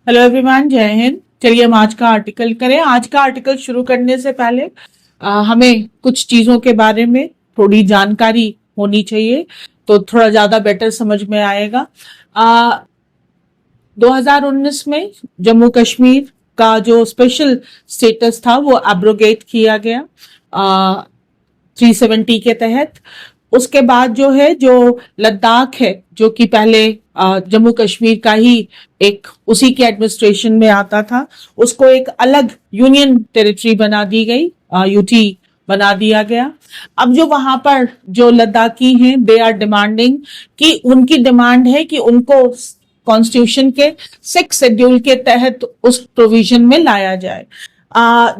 Hello everyone, जय हिंद। चलिए हम आज का आर्टिकल करें। आज का आर्टिकल शुरू करने से पहले हमें कुछ चीजों के बारे में थोड़ी जानकारी होनी चाहिए, तो थोड़ा ज्यादा बेटर समझ में आएगा। 2019 में जम्मू कश्मीर का जो स्पेशल स्टेटस था वो एब्रोगेट किया गया 370 के तहत। उसके बाद जो है, जो लद्दाख है, जो कि पहले जम्मू कश्मीर का ही एक उसी के एडमिनिस्ट्रेशन में आता था, उसको एक अलग यूनियन टेरिटरी बना दी गई, यूटी बना दिया गया। अब जो वहां पर जो लद्दाखी हैं, दे आर डिमांडिंग कि उनकी डिमांड है कि उनको कॉन्स्टिट्यूशन के 6 शेड्यूल के तहत उस प्रोविजन में लाया जाए।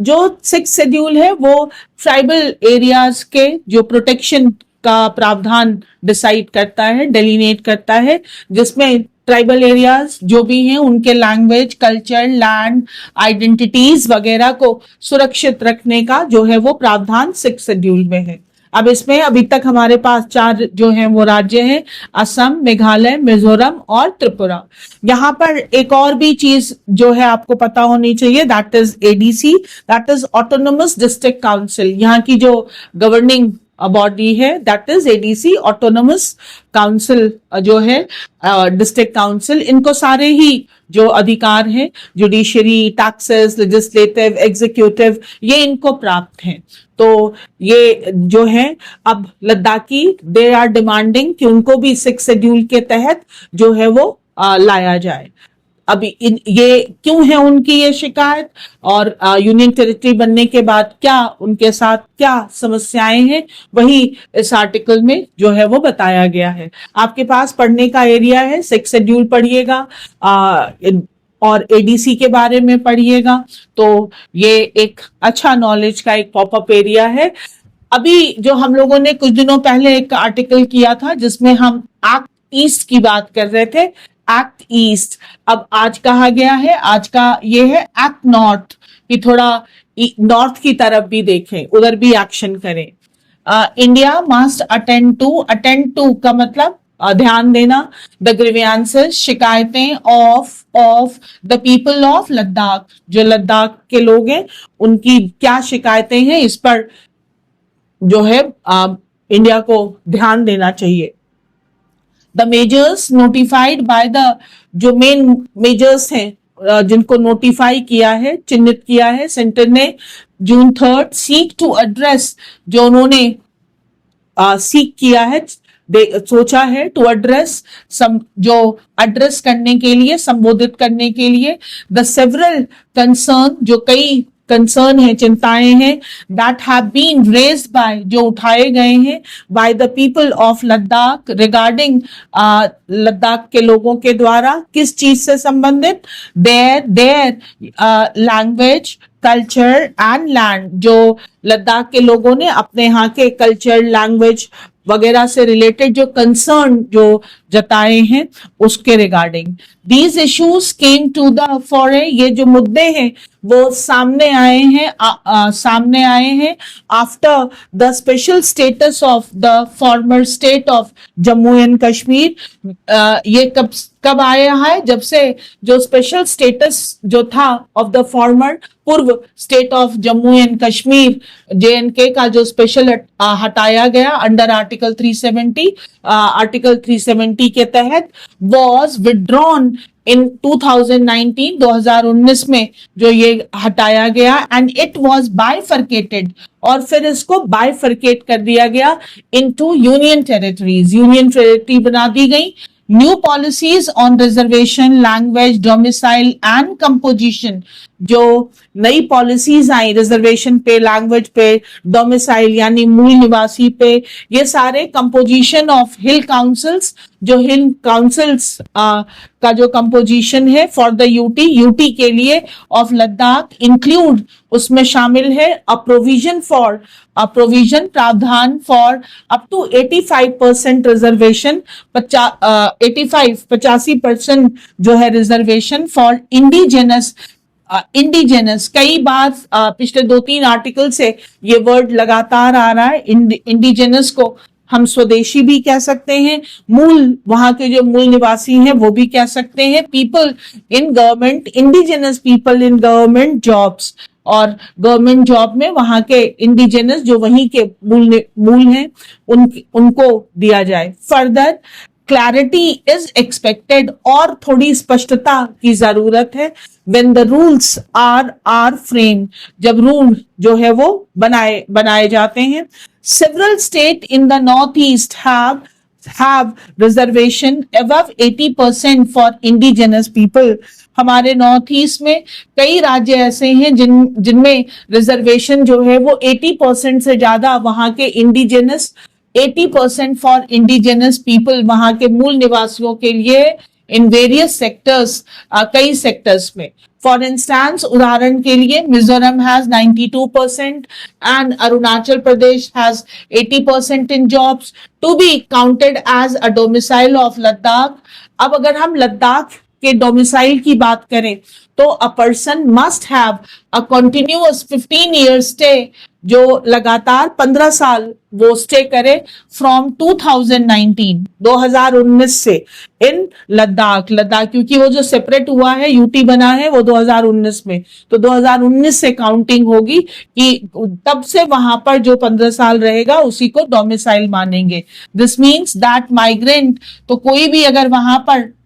जो 6 शेड्यूल है वो ट्राइबल एरियाज के जो प्रोटेक्शन का प्रावधान डिसाइड करता है, डेलिनेट करता है, जिसमें ट्राइबल एरियाज जो भी हैं उनके लैंग्वेज, कल्चर, लैंड, आइडेंटिटीज वगैरह को सुरक्षित रखने का जो है वो प्रावधान 6 शेड्यूल में है। अब इसमें अभी तक हमारे पास 4 जो हैं वो राज्य हैं, असम, मेघालय, मिजोरम और त्रिपुरा। यहाँ पर एक और भी चीज जो है आपको पता होनी चाहिए, that is ADC, that is autonomous district council. यहाँ की जो गवर्निंग बॉडी है that is ADC, autonomous council जो है, डिस्ट्रिक्ट काउंसिल। इनको सारे ही जो अधिकार हैं, जुडिशरी, टैक्सेस, लेजिस्लेटिव, एग्जीक्यूटिव, ये इनको प्राप्त हैं। तो ये जो है अब लद्दाखी दे आर डिमांडिंग कि उनको भी 6 शेड्यूल के तहत जो है वो लाया जाए। अभी ये क्यों है उनकी ये शिकायत, और यूनियन टेरिटरी बनने के बाद क्या उनके साथ क्या समस्याएं हैं, वही इस आर्टिकल में जो है वो बताया गया है। आपके पास पढ़ने का एरिया है, 6 शेड्यूल पढ़िएगा और एडीसी के बारे में पढ़िएगा, तो ये एक अच्छा नॉलेज का एक पॉपअप एरिया है। अभी जो हम लोगों ने कुछ दिनों पहले एक आर्टिकल किया था जिसमें हम एक्ट ईस्ट की बात कर रहे थे, एक्ट ईस्ट। अब आज कहा गया है, आज का ये है एक्ट नॉर्थ, कि थोड़ा नॉर्थ की तरफ भी देखें, उधर भी एक्शन करें। इंडिया मस्ट अटेंड टू का मतलब ध्यान देना, द ग्रीवियंसेस, शिकायतें of the people of Ladakh, जो लद्दाख के लोग हैं उनकी क्या शिकायतें हैं, इस पर जो है इंडिया को ध्यान देना चाहिए। The measures notified by the, जो मेन मेजर्स हैं जिनको नोटिफाई किया है, चिन्हित किया है सेंटर ने जून 3 सीक टू एड्रेस, जो उन्होंने सीक किया है, सोचा है, टू एड्रेस, जो एड्रेस करने के लिए, संबोधित करने के लिए, द सेवरल कंसर्न, जो कई कंसर्न है, चिंताएं हैं, that have been raised by, जो उठाए गए हैं, by the people of Ladakh regarding, Ladakh के लोगों के द्वारा किस चीज से संबंधित, their language, culture and land, जो लद्दाख के लोगों ने अपने यहाँ के कल्चर, लैंग्वेज वगैरह से रिलेटेड जो कंसर्न जो जताए हैं उसके regarding. These issues came to the fore, ये जो मुद्दे हैं वो सामने आए हैं after the special status of the former state of Jammu and Kashmir. ये कब आया है, जब से जो स्पेशल स्टेटस जो था ऑफ द फॉर्मर, पूर्व state of Jammu and Kashmir, JNK का जो स्पेशल हटाया गया अंडर आर्टिकल 370, आर्टिकल 370 के तहत, वॉज विड्रॉन इन 2019 में जो ये हटाया गया, एंड इट वॉज बाइफर्केटेड, और फिर इसको बाइफर्केट कर दिया गया into union territories, union territory बना दी गई। New policies on reservation, language, domicile and composition, जो नई पॉलिसीज आई रिजर्वेशन पे, लैंग्वेज पे, डोमिसाइल यानी मूल निवासी पे, ये सारे कंपोजिशन ऑफ हिल काउंसिल्स, जो हिल काउंसिल्स का जो कंपोजिशन है फॉर द यूटी के लिए ऑफ लद्दाख इंक्लूड, उसमें शामिल है अ प्रोविजन प्रावधान फॉर अप टू 85% रिजर्वेशन, 85% जो है रिजर्वेशन फॉर इंडिजेनस। कई बार पिछले 2-3 आर्टिकल से ये वर्ड लगातार आ रहा है, इंडिजेनस को हम स्वदेशी भी कह सकते हैं, मूल वहां के जो मूल निवासी हैं वो भी कह सकते हैं, people in government, indigenous people in government jobs, और गवर्नमेंट जॉब में वहां के इंडिजिनस जो वहीं के मूल हैं उनको दिया जाए। फर्दर क्लैरिटी इज एक्सपेक्टेड, और थोड़ी स्पष्टता की जरूरत है। when the rules are framed, जब रूल जो है वो बनाए जाते हैं। several state in the northeast have reservation above 80% for indigenous people। हमारे नॉर्थ ईस्ट में कई राज्य ऐसे हैं जिनमें रिजर्वेशन जो है वो 80% से ज्यादा वहां के इंडिजिनस, 80% फॉर इंडिजिनस पीपल, वहां के मूल निवासियों के लिए इन वेरियस सेक्टर्स, कई सेक्टर्स में। फॉर इंस्टेंस, उदाहरण के लिए Mizoram has 92% and Arunachal Pradesh has 80% in jobs to be counted as a domicile of Ladakh. अब अगर हम लद्दाख के डोमिसाइल की बात करें तो a person must have a continuous 15 year stay, जो लगातार 15 साल वो स्टे करे फ्रॉम 2019 से इन लद्दाख, क्योंकि वो जो सेपरेट हुआ है, यूटी बना है वो 2019 में, तो 2019 से काउंटिंग होगी कि तब से वहां पर जो 15 साल रहेगा उसी को डोमिसाइल मानेंगे। दिस मीन्स दैट माइग्रेंट, तो कोई भी अगर वहां पर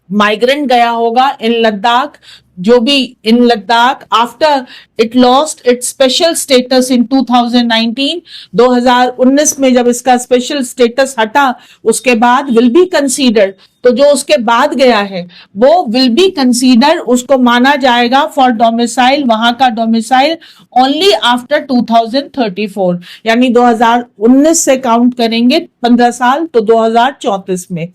माइग्रेंट गया होगा इन लद्दाख, जो भी in Ladakh after it lost its special status in 2019 में जब इसका स्पेशल स्टेटस हटा, उसके बाद विल बी कंसीडर्ड, तो जो उसके बाद गया है वो विल बी कंसीडर, उसको माना जाएगा फॉर डोमिसाइल, वहां का डोमिसाइल ओनली आफ्टर 2034, यानी 2019 से काउंट करेंगे 15 साल तो 2034 में।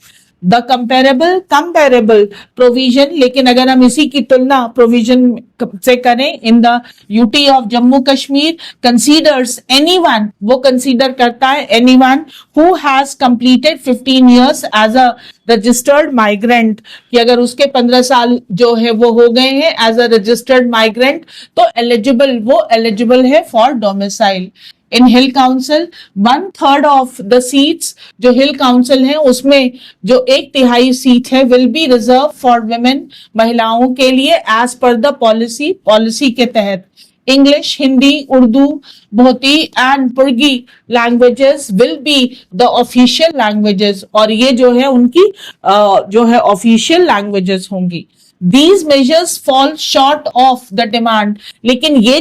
द कंपेरेबल प्रोविजन, लेकिन अगर हम इसी की तुलना प्रोविजन से करें, in the UT of Jammu Kashmir considers anyone, वो कंसीडर करता है anyone who has completed 15 years as a registered migrant, कि अगर उसके 15 साल जो है वो हो गए हैं एज अ रजिस्टर्ड माइग्रेंट तो एलिजिबल है for domicile. In hill council 1/3 of the seats, जो हिल काउंसिल है उसमें जो 1/3 सीट है will be reserve for women, महिलाओं के लिए एज पर द पॉलिसी के तहत। English, Hindi, Urdu, Bhoti and Purgi languages will be the official languages, और ये जो है उनकी जो है ऑफिशियल लैंग्वेजेस होंगी। These measures fall short of the demand, लेकिन ये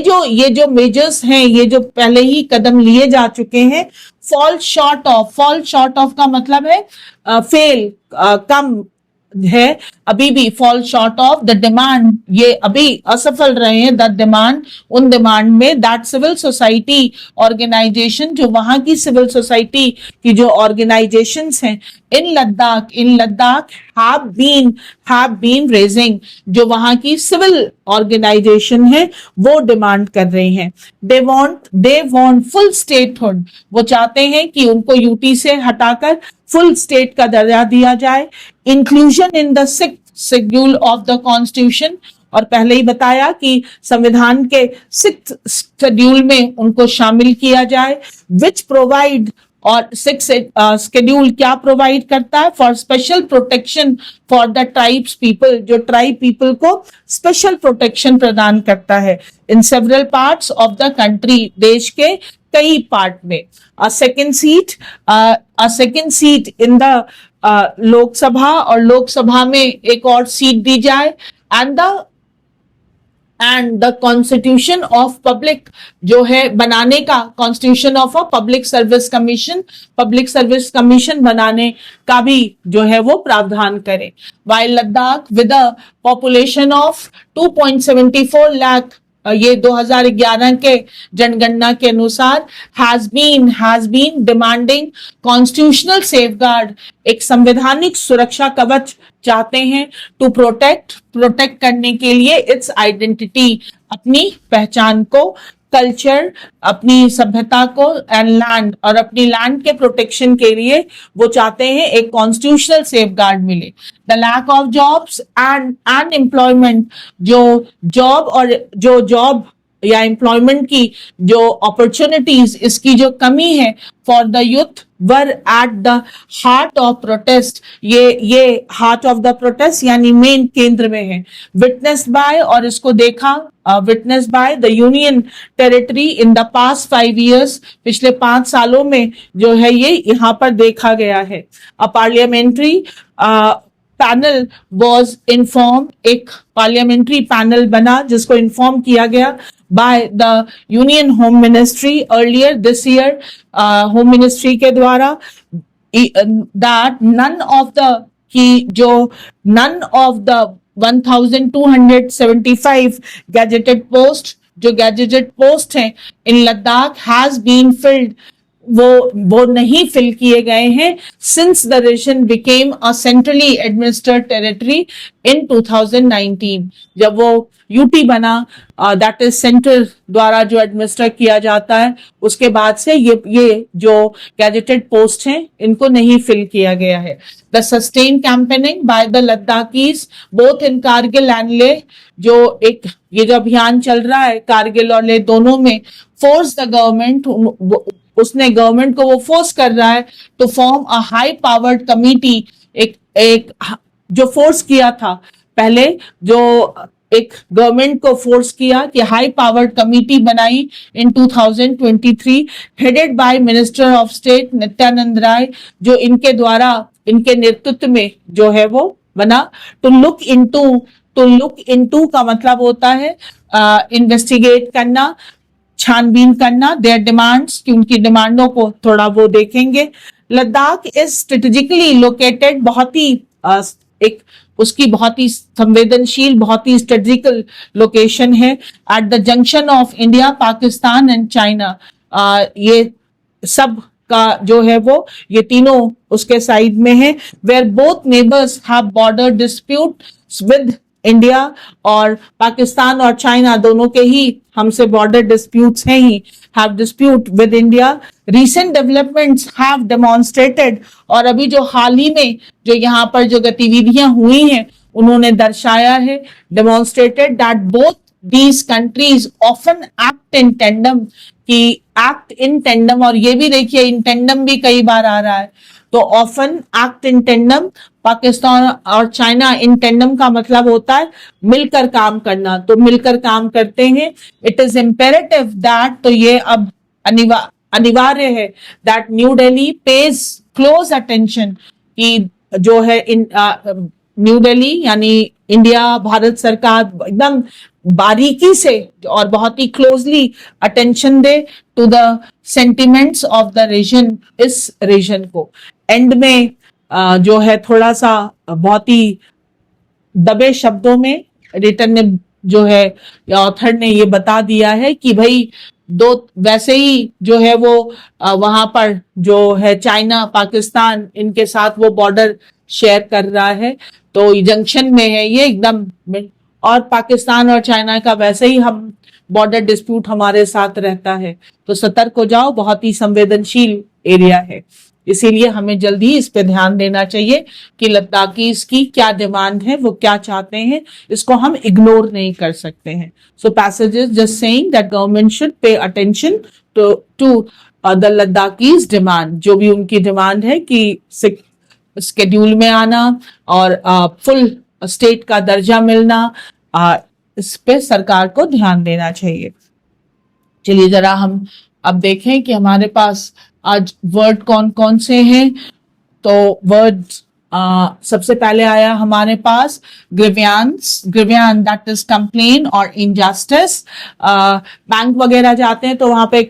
जो मेजर्स हैं, ये जो पहले ही कदम लिए जा चुके हैं, fall short of का मतलब है फेल, कम है, अभी भी fall short of the demand, ये अभी असफल रहे हैं द डिमांड, उन डिमांड में दैट सिविल सोसाइटी ऑर्गेनाइजेशन, जो वहां की सिविल सोसाइटी की जो ऑर्गेनाइजेशंस हैं in Ladakh have been raising, जो वहां की सिविल ऑर्गेनाइजेशन है वो डिमांड कर रही हैं। they want full statehood, वो चाहते हैं कि उनको यूटी से हटाकर फुल स्टेट का दर्जा दिया जाए। Inclusion in the 6th schedule of the constitution, और पहले ही बताया कि संविधान के 6th शेड्यूल में उनको शामिल किया जाए, विच प्रोवाइड, और 6th शेड्यूल क्या प्रोवाइड करता है, for special protection for the tribes people, जो ट्राइब पीपल को स्पेशल प्रोटेक्शन प्रदान करता है in several parts of the country, देश के कई पार्ट में। Second seat in the Lok Sabha, और लोकसभा में एक और सीट दी जाए, and the constitution of public, जो है बनाने का constitution of a public service commission बनाने का भी जो है वो प्रावधान करे। While Ladakh with a population of 2.74 lakh, ये 2011 के जनगणना के अनुसार has been demanding constitutional safeguard, एक संवैधानिक सुरक्षा कवच चाहते हैं टू प्रोटेक्ट करने के लिए इट्स आइडेंटिटी, अपनी पहचान को, कल्चर, अपनी सभ्यता को, एंड लैंड, और अपनी लैंड के प्रोटेक्शन के लिए वो चाहते हैं एक कॉन्स्टिट्यूशनल सेफगार्ड मिले। The lack of jobs and employment, जो जॉब या एम्प्लॉयमेंट की जो अपॉर्चुनिटीज, इसकी जो कमी है for the youth, were at the heart of protest. ये हार्ट ऑफ द प्रोटेस्ट यानी मेन केंद्र में है। विटनेस्ड बाय, और इसको देखा, witnessed by the union territory in the past 5 years, पिछले 5 सालों में जो है ये यहाँ पर देखा गया है। A parliamentary panel was informed, एक पार्लियामेंट्री पैनल बना जिसको इन्फॉर्म किया गया by the union home ministry earlier this year, home ministry के द्वारा, दैट नन ऑफ द, कि जो none of the 1275 gazetted post, जो गैजेटेड पोस्ट हैं in Ladakh has been filled, वो नहीं फिल किए गए हैं since the region became a centrally administered territory in 2019, जब वो यूटी बना, दैट इज सेंटर द्वारा जो एडमिनिस्टर किया जाता है, उसके बाद से ये जो गैजेटेड पोस्ट हैं इनको नहीं फिल किया गया है। The sustain campaigning by the Ladakhis both in Kargil and Leh, जो एक ये जो अभियान चल रहा है कारगिल और लेह दोनों में, फोर्स द गवर्नमेंट, उसने गवर्नमेंट को वो फोर्स कर रहा है to form a high powered committee, एक जो फोर्स किया था पहले, जो एक गवर्नमेंट को फोर्स किया कि हाई पावर्ड कमिटी बनाई in 2023, headed by minister of state Nityanand Rai, जो इनके द्वारा, इनके नेतृत्व में जो है वो बना। टू लुक इनटू का मतलब होता है इन्वेस्टिगेट करना, छानबीन करना, देयर डिमांड्स, कि उनकी डिमांडों को थोड़ा वो देखेंगे। लद्दाख इज स्ट्रेटेजिकली लोकेटेड, बहुत ही एक उसकी बहुत ही संवेदनशील, बहुत ही स्ट्रेटेजिकल लोकेशन है at the junction of India, Pakistan and China. ये सब का जो है वो ये तीनों उसके साइड में है, where both neighbours have border dispute with India, और पाकिस्तान और चाइना दोनों के ही हमसे बॉर्डर डिस्प्यूट्स हैं ही, have dispute with India. Recent developments have demonstrated, और अभी जो हाल ही में जो यहाँ पर जो गतिविधियां हुई हैं उन्होंने दर्शाया है, demonstrated that both these countries often act in tandem, कि एक्ट इन टेंडम, और ये भी देखिए इन टेंडम भी कई बार आ रहा है, तो often act in tandem, Pakistan और चाइना इन टेंडम का मतलब होता है मिलकर काम करना, तो मिलकर काम करते हैं। इट इज इम्पेरेटिव दैट, तो ये अब अनिवार्य है that new Delhi page close attention, कि जो है इन न्यू दिल्ली यानी इंडिया, भारत सरकार एकदम बारीकी से और बहुत ही क्लोजली अटेंशन दे to the sentiments of the region, इस रीजन को। एंड में जो है थोड़ा सा बहुत ही दबे शब्दों में रिटर्न ने जो है या ऑथर ने ये बता दिया है कि भाई दो, वैसे ही जो है वो वहां पर जो है चाइना पाकिस्तान इनके साथ वो बॉर्डर शेयर कर रहा है, तो जंक्शन में है ये एकदम, और पाकिस्तान और चाइना का वैसे ही हम बॉर्डर डिस्प्यूट हमारे साथ रहता है, तो सतर्क हो जाओ, बहुत ही संवेदनशील एरिया है, इसीलिए हमें जल्दी इस पे ध्यान देना चाहिए कि लद्दाखीज की क्या डिमांड है, वो क्या चाहते हैं, इसको हम इग्नोर नहीं कर सकते हैं। So passages just saying that government should pay attention to the Ladakhis demand, जो भी उनकी डिमांड है कि स्केड्यूल में आना और फुल स्टेट का दर्जा मिलना, इस पे सरकार को ध्यान देना चाहिए। चलिए जरा हम अब देखें कि हमारे पास आज वर्ड कौन कौन से हैं। तो वर्ड सबसे पहले आया हमारे पास ग्रीवियन, दैट इज कंप्लेन और इनजस्टिस। बैंक वगैरह जाते हैं तो वहां पे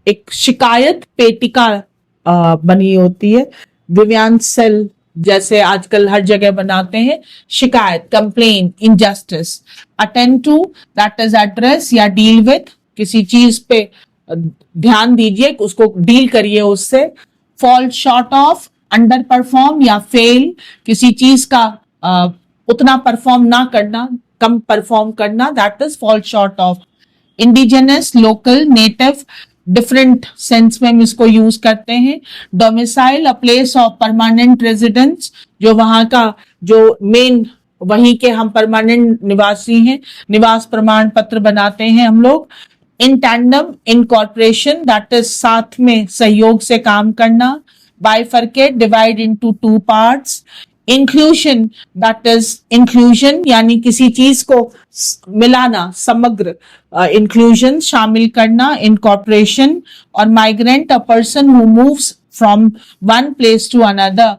एक शिकायत पेटिका बनी होती है, ग्रीवियन सेल जैसे आजकल हर जगह बनाते हैं, शिकायत, complaint, injustice. Attend to, that is address या डील विथ, किसी चीज पे ध्यान दीजिए, उसको डील करिए उससे। Fall short of, under perform या फेल, किसी चीज का उतना परफॉर्म ना करना, कम परफॉर्म करना, that is fall short of. Indigenous, local, native, different sense में हम इसको यूज करते हैं। Domicile, a place of permanent residence, जो वहां का जो मेन वहीं के हम परमानेंट निवासी हैं, निवास प्रमाण पत्र बनाते हैं हम लोग। In tandem, in corporation, that is साथ में सहयोग से काम करना। Bifurcate, divide into two parts. Inclusion, that is inclusion यानी किसी चीज को मिलाना, समग्र इंक्लूजन, शामिल करना, इनकॉर्पोरेशन। और migrant, a person who moves from one place to another,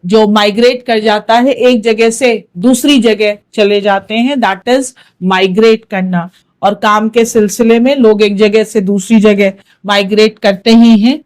जो माइग्रेट कर जाता है, एक जगह से दूसरी जगह चले जाते हैं, दैट इज माइग्रेट करना। और काम के सिलसिले में लोग एक जगह से दूसरी जगह माइग्रेट करते ही हैं,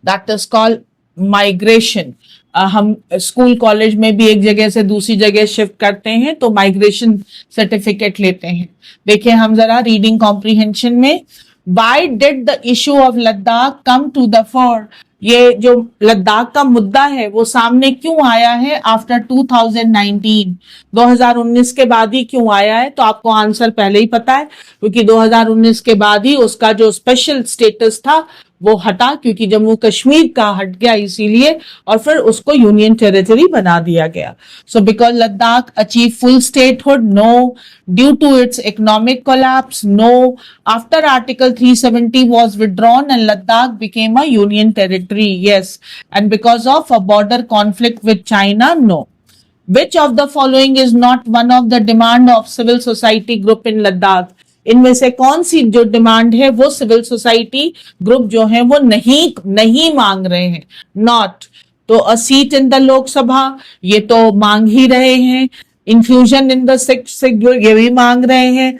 दैट इज कॉल्ड माइग्रेशन। हम स्कूल कॉलेज में भी एक जगह से दूसरी जगह शिफ्ट करते हैं तो माइग्रेशन सर्टिफिकेट लेते हैं। देखिए हम जरा रीडिंग कॉम्प्रिहेंशन में, Why did the issue of Ladakh come to the fore? ये जो लद्दाख का मुद्दा है वो सामने क्यों आया है आफ्टर 2019? 2019 के बाद ही क्यों आया है? तो आपको आंसर पहले ही पता है, क्योंकि 2019 के बाद ही उसका जो स्पेशल स्टेटस था वो हटा, क्योंकि जम्मू कश्मीर का हट गया इसीलिए, और फिर उसको यूनियन टेरिटरी बना दिया गया। So because Ladakh achieve full statehood? No. Due to its economic collapse? No. After article 370 was withdrawn and Ladakh became a union territory? Yes. And because of a border conflict with China? No. Which of the following is not one of the demand of civil society group in Ladakh? इनमें से कौन सी जो demand है वो civil society group जो है वो नहीं मांग रहे हैं? नॉट। तो अ सीट इन द लोकसभा, ये तो मांग ही रहे हैं। Inclusion in the six schedule, ये भी मांग रहे हैं।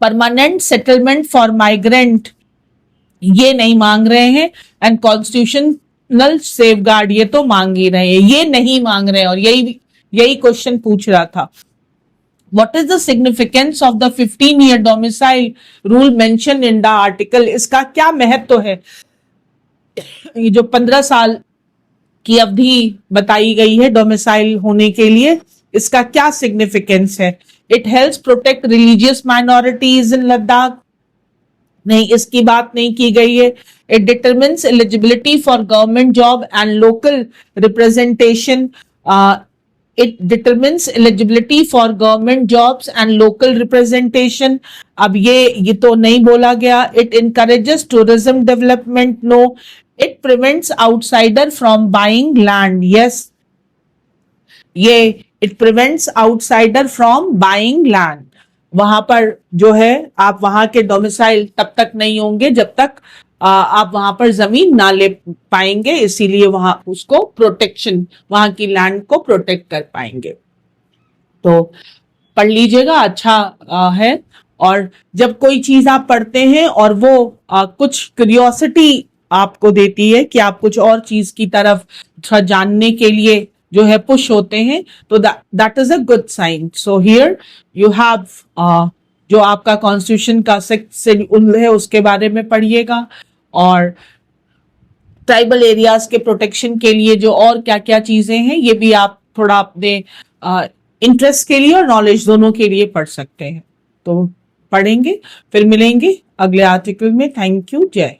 परमानेंट सेटलमेंट फॉर माइग्रेंट, ये नहीं मांग रहे हैं। एंड कॉन्स्टिट्यूशनल सेफगार्ड, ये तो मांग ही रहे हैं, ये नहीं मांग रहे हैं। और यही क्वेश्चन पूछ रहा था। What is the significance of the 15-year domicile rule mentioned in the article? इसका क्या महत्व है? ये जो 15 साल की अवधि बताई गई है डोमिसाइल होने के लिए, इसका क्या सिग्निफिकेंस है? It helps protect religious minorities in Ladakh? नहीं, इसकी बात नहीं की गई है। It determines eligibility for government job and local representation. It determines eligibility for government jobs and local representation. अब ये तो नहीं बोला गया। It encourages tourism development? No. It prevents outsider from buying land? Yes. ये it prevents outsider from buying land. वहां पर जो है आप वहां के डोमिसाइल तब तक नहीं होंगे जब तक आप वहां पर जमीन ना ले पाएंगे, इसीलिए वहां उसको प्रोटेक्शन, वहां की लैंड को प्रोटेक्ट कर पाएंगे। तो पढ़ लीजिएगा, अच्छा है। और जब कोई चीज आप पढ़ते हैं और वो कुछ क्यूरियोसिटी आपको देती है कि आप कुछ और चीज की तरफ थोड़ा जानने के लिए जो है पुश होते हैं, तो that is a good sign. So here you have जो आपका कॉन्स्टिट्यूशन का सिक्स्थ शेड्यूल है उसके बारे में पढ़िएगा, और ट्राइबल एरियाज के प्रोटेक्शन के लिए जो और क्या क्या चीजें हैं ये भी आप थोड़ा अपने इंटरेस्ट के लिए और नॉलेज दोनों के लिए पढ़ सकते हैं। तो पढ़ेंगे, फिर मिलेंगे अगले आर्टिकल में। Thank you. जय।